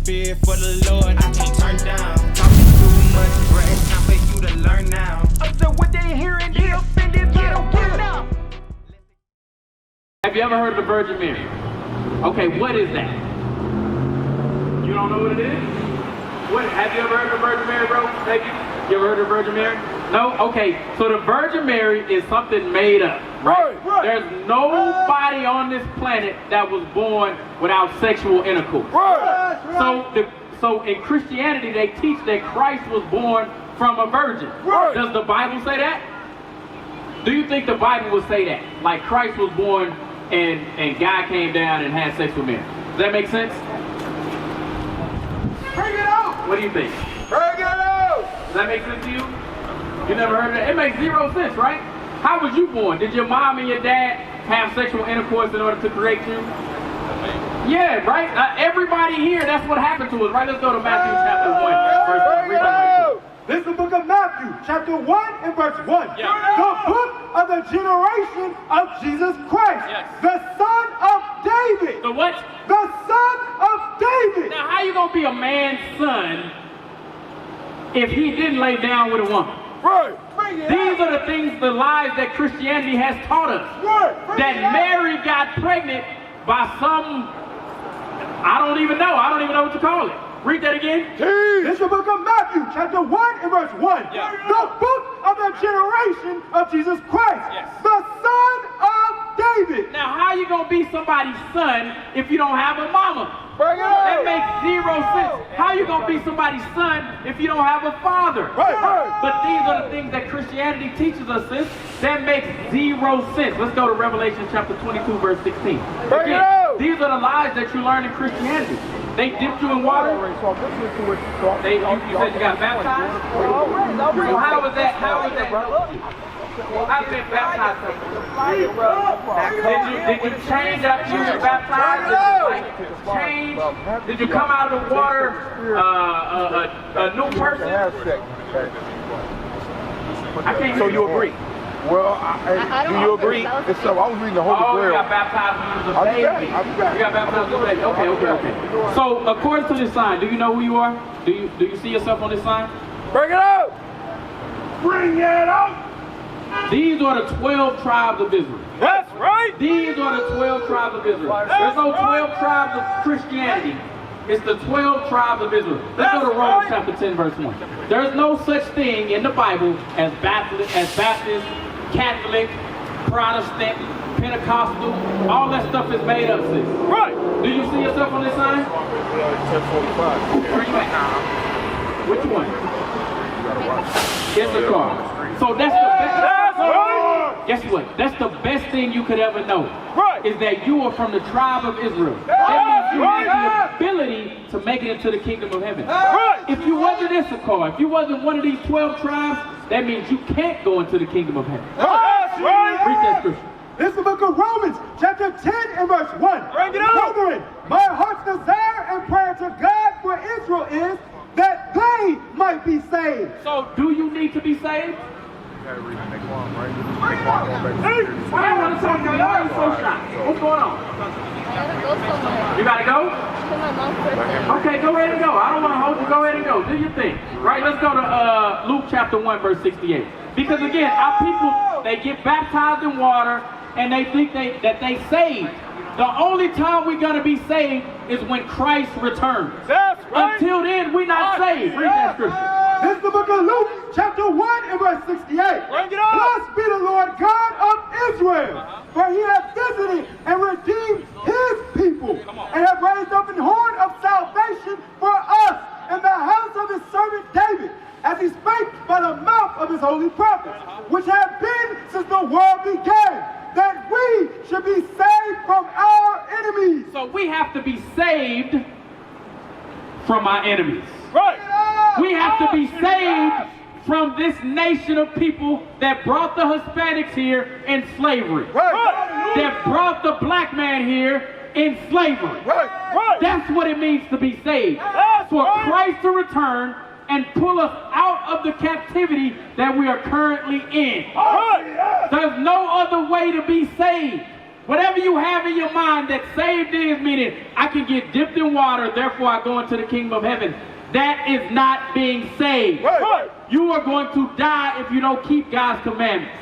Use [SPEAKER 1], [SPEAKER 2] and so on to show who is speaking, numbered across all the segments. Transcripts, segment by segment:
[SPEAKER 1] spirit for the Lord, I can't turn down. Talking too much, bruh, it's time for you to learn now.
[SPEAKER 2] So what they hearing, get offended, get up.
[SPEAKER 3] Have you ever heard of the Virgin Mary? Okay, what is that? You don't know what it is? What? Have you ever heard of the Virgin Mary, bro? Maybe? You ever heard of the Virgin Mary? No? Okay, so the Virgin Mary is something made up, right? There's nobody on this planet that was born without sexual intercourse. So in Christianity, they teach that Christ was born from a virgin. Does the Bible say that? Do you think the Bible would say that? Like Christ was born and God came down and had sex with Mary. Does that make sense?
[SPEAKER 2] Bring it out!
[SPEAKER 3] What do you think?
[SPEAKER 2] Bring it out!
[SPEAKER 3] Does that make sense to you? You never heard of that? It makes zero sense, right? How was you born? Did your mom and your dad have sexual intercourse in order to create you? Yeah, right? Everybody here, that's what happened to us, right? Let's go to Matthew chapter 1, verse 1.
[SPEAKER 4] This is the book of Matthew, chapter 1 and verse 1.
[SPEAKER 3] Yeah.
[SPEAKER 4] The book of the generation of Jesus Christ,
[SPEAKER 3] Yes.
[SPEAKER 4] the son of David.
[SPEAKER 3] The what?
[SPEAKER 4] The son of David.
[SPEAKER 3] Now, how you gonna be a man's son if he didn't lay down with a woman?
[SPEAKER 4] Right.
[SPEAKER 3] These are the things, the lies that Christianity has taught us.
[SPEAKER 4] Right.
[SPEAKER 3] That Mary got pregnant by some, I don't even know what to call it. Read that again.
[SPEAKER 4] This is the book of Matthew, chapter 1 and verse 1.
[SPEAKER 3] Yeah.
[SPEAKER 4] The book of the generation of Jesus Christ,
[SPEAKER 3] Yes.
[SPEAKER 4] the son of David.
[SPEAKER 3] Now, how you gonna be somebody's son if you don't have a mama?
[SPEAKER 4] Bring it
[SPEAKER 3] That makes zero sense. How you gonna be somebody's son if you don't have a father?
[SPEAKER 4] Right.
[SPEAKER 3] But these are the things that Christianity teaches us, sis. That makes zero sense. Let's go to Revelation chapter 22, verse 16.
[SPEAKER 4] Bring it
[SPEAKER 3] Again,
[SPEAKER 4] out.
[SPEAKER 3] these are the lies that you learn in Christianity. They dipped you in water. You said you got baptized? So how was that? How was that? How did it baptize Did you change after you were baptized? Did you change? Did you come out of the water a new person? I can't.
[SPEAKER 5] So you agree? Well, do you agree? It's so I was reading the Holy
[SPEAKER 3] Oh,
[SPEAKER 5] Grail.
[SPEAKER 3] you got baptized when you was a baby.
[SPEAKER 5] I'll be back.
[SPEAKER 3] You got baptized when you was a baby. Okay. So according to this sign, do you know who you are? Do you see yourself on this sign?
[SPEAKER 4] Bring it out. Bring it out.
[SPEAKER 3] These are the 12 tribes of Israel.
[SPEAKER 4] That's right.
[SPEAKER 3] These are the 12 tribes of Israel. There's no 12 tribes of Christianity. It's the 12 tribes of Israel. Let's go to Romans chapter 10, verse 1. There's no such thing in the Bible as Baptist, Catholic, Protestant, Pentecostal. All that stuff is made up, sis.
[SPEAKER 4] Right.
[SPEAKER 3] Do you see yourself on this sign?
[SPEAKER 5] 1045.
[SPEAKER 3] Where you at? Which one? It's a car. So that's the best.
[SPEAKER 4] That's right.
[SPEAKER 3] Guess what? That's the best thing you could ever know.
[SPEAKER 4] Right.
[SPEAKER 3] Is that you are from the tribe of Israel. That means you have the ability to make it into the kingdom of heaven.
[SPEAKER 4] Right.
[SPEAKER 3] If you wasn't Issachar, if you wasn't one of these 12 tribes, that means you can't go into the kingdom of heaven.
[SPEAKER 4] That's right.
[SPEAKER 3] Read that scripture.
[SPEAKER 4] This is the book of Romans, chapter 10 and verse 1.
[SPEAKER 2] Bring it out.
[SPEAKER 4] Brethren, my heart's desire and prayer to God for Israel is that they might be saved.
[SPEAKER 3] So, do you need to be saved?
[SPEAKER 5] You gotta read the next one, right?
[SPEAKER 3] I want to talk to you. Why are you so shy? What's going on? You gotta go? Okay, go ahead and go. I don't want to hold you. Go ahead and go. Do your thing. Right, let's go to Luke chapter 1, verse 68. Because again, our people, they get baptized in water and they think that they saved. The only time we're going to be saved is when Christ returns.
[SPEAKER 4] That's right.
[SPEAKER 3] Until then, we're not saved. Read that scripture.
[SPEAKER 4] This is the book of Luke, chapter 1 and verse 68.
[SPEAKER 2] Bring it on.
[SPEAKER 4] Blessed be the Lord God of Israel, for he hath visited and redeemed his people, and hath raised up an horn of salvation for us in the house of his servant David, as he spake by the mouth of his holy prophets, which have been since the world began, that we should be saved from our enemies.
[SPEAKER 3] So we have to be saved from our enemies.
[SPEAKER 4] Right.
[SPEAKER 3] We have to be saved from this nation of people that brought the Hispanics here in slavery.
[SPEAKER 4] Right.
[SPEAKER 3] That brought the black man here in slavery.
[SPEAKER 4] Right.
[SPEAKER 3] That's what it means to be saved.
[SPEAKER 4] That's
[SPEAKER 3] For
[SPEAKER 4] right.
[SPEAKER 3] Christ to return and pull us out of the captivity that we are currently in.
[SPEAKER 4] Right.
[SPEAKER 3] There's no other way to be saved. Whatever you have in your mind that saved is, meaning I can get dipped in water, therefore I go into the kingdom of heaven. That is not being saved.
[SPEAKER 5] Right.
[SPEAKER 3] You are going to die if you don't keep God's commandments.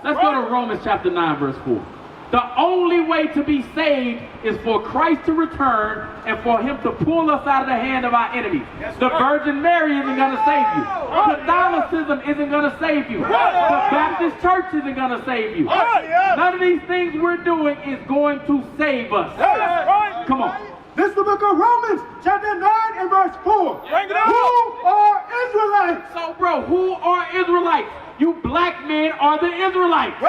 [SPEAKER 3] Let's go to Romans chapter 9, verse 4. The only way to be saved is for Christ to return and for him to pull us out of the hand of our enemies. The Virgin Mary isn't going to save you. Catholicism isn't going to save you. The Baptist Church isn't going to save you. None of these things we're doing is going to save us. Come on.
[SPEAKER 4] This is the book of Romans, chapter 9 and verse 4. Who are Israelites?
[SPEAKER 3] So, bro, who are Israelites? You black men are the Israelites.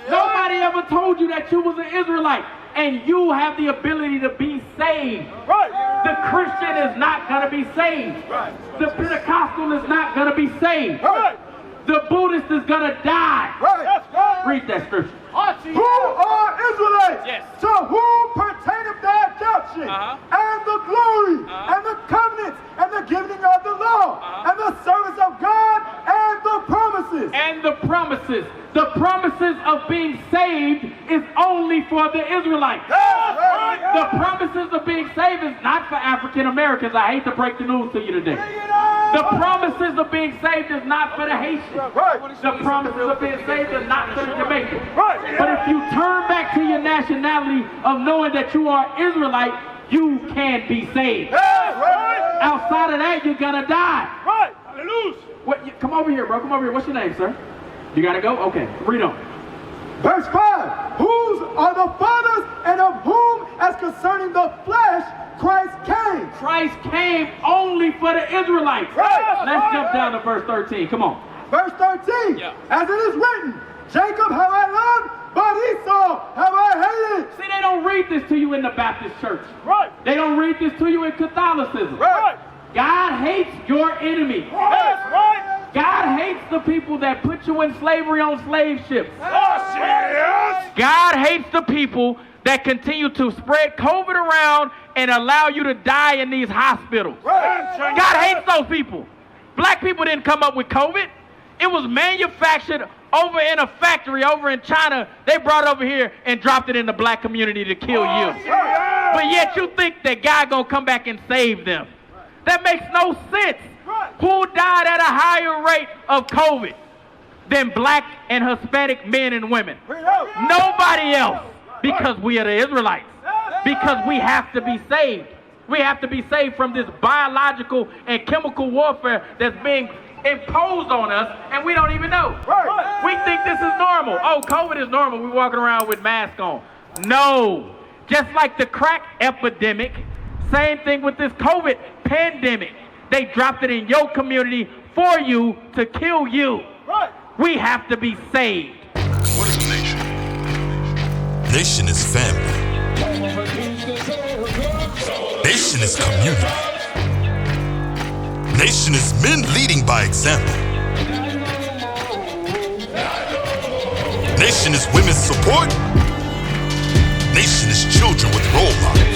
[SPEAKER 3] Nobody ever told you that you was an Israelite. And you have the ability to be saved. The Christian is not going to be saved. The Pentecostal is not going to be saved. The Buddhist is going to die. Read that scripture.
[SPEAKER 4] Who are Israelites?
[SPEAKER 3] Yes.
[SPEAKER 4] To whom pertaineth the adoption, and the glory, and the covenants, and the giving of the law, and the service of God, and the promises.
[SPEAKER 3] And the promises. The promises of being saved is only for the Israelites. The promises of being saved is not for African Americans. I hate to break the news to you today. The promises of being saved is not for the Haitians. The promises of being saved is not for the Jamaicans. But if you turn back to your nationality of knowing that you are Israelite, you can be saved. Outside of that, you're gonna die. What, come over here, bro. Come over here. What's your name, sir? You gotta go? Okay. Read on.
[SPEAKER 4] Verse 5. Whose are the fathers, and of whom, as concerning the flesh, Christ came.
[SPEAKER 3] Christ came only for the Israelites. Let's jump down to verse 13. Come on.
[SPEAKER 4] Verse 13. As it is written, Jacob have I loved, but Esau have I hated.
[SPEAKER 3] See, they don't read this to you in the Baptist church. They don't read this to you in Catholicism. God hates your enemy. God hates the people that put you in slavery on slave ships. God hates the people that continue to spread COVID around and allow you to die in these hospitals. God hates those people. Black people didn't come up with COVID. It was manufactured over in a factory over in China. They brought it over here and dropped it in the black community to kill you. But yet you think that God gonna come back and save them. That makes no sense. Who died at a higher rate of COVID than black and Hispanic men and women? Nobody else. Because we are the Israelites. Because we have to be saved. We have to be saved from this biological and chemical warfare that's being imposed on us, and we don't even know. We think this is normal. Oh, COVID is normal. We're walking around with masks on. No. Just like the crack epidemic, same thing with this COVID pandemic. They dropped it in your community for you to kill you. We have to be saved.
[SPEAKER 6] What is a nation? Nation is family. Nation is community. Nation is men leading by example. Nation is women's support. Nation is children with role models.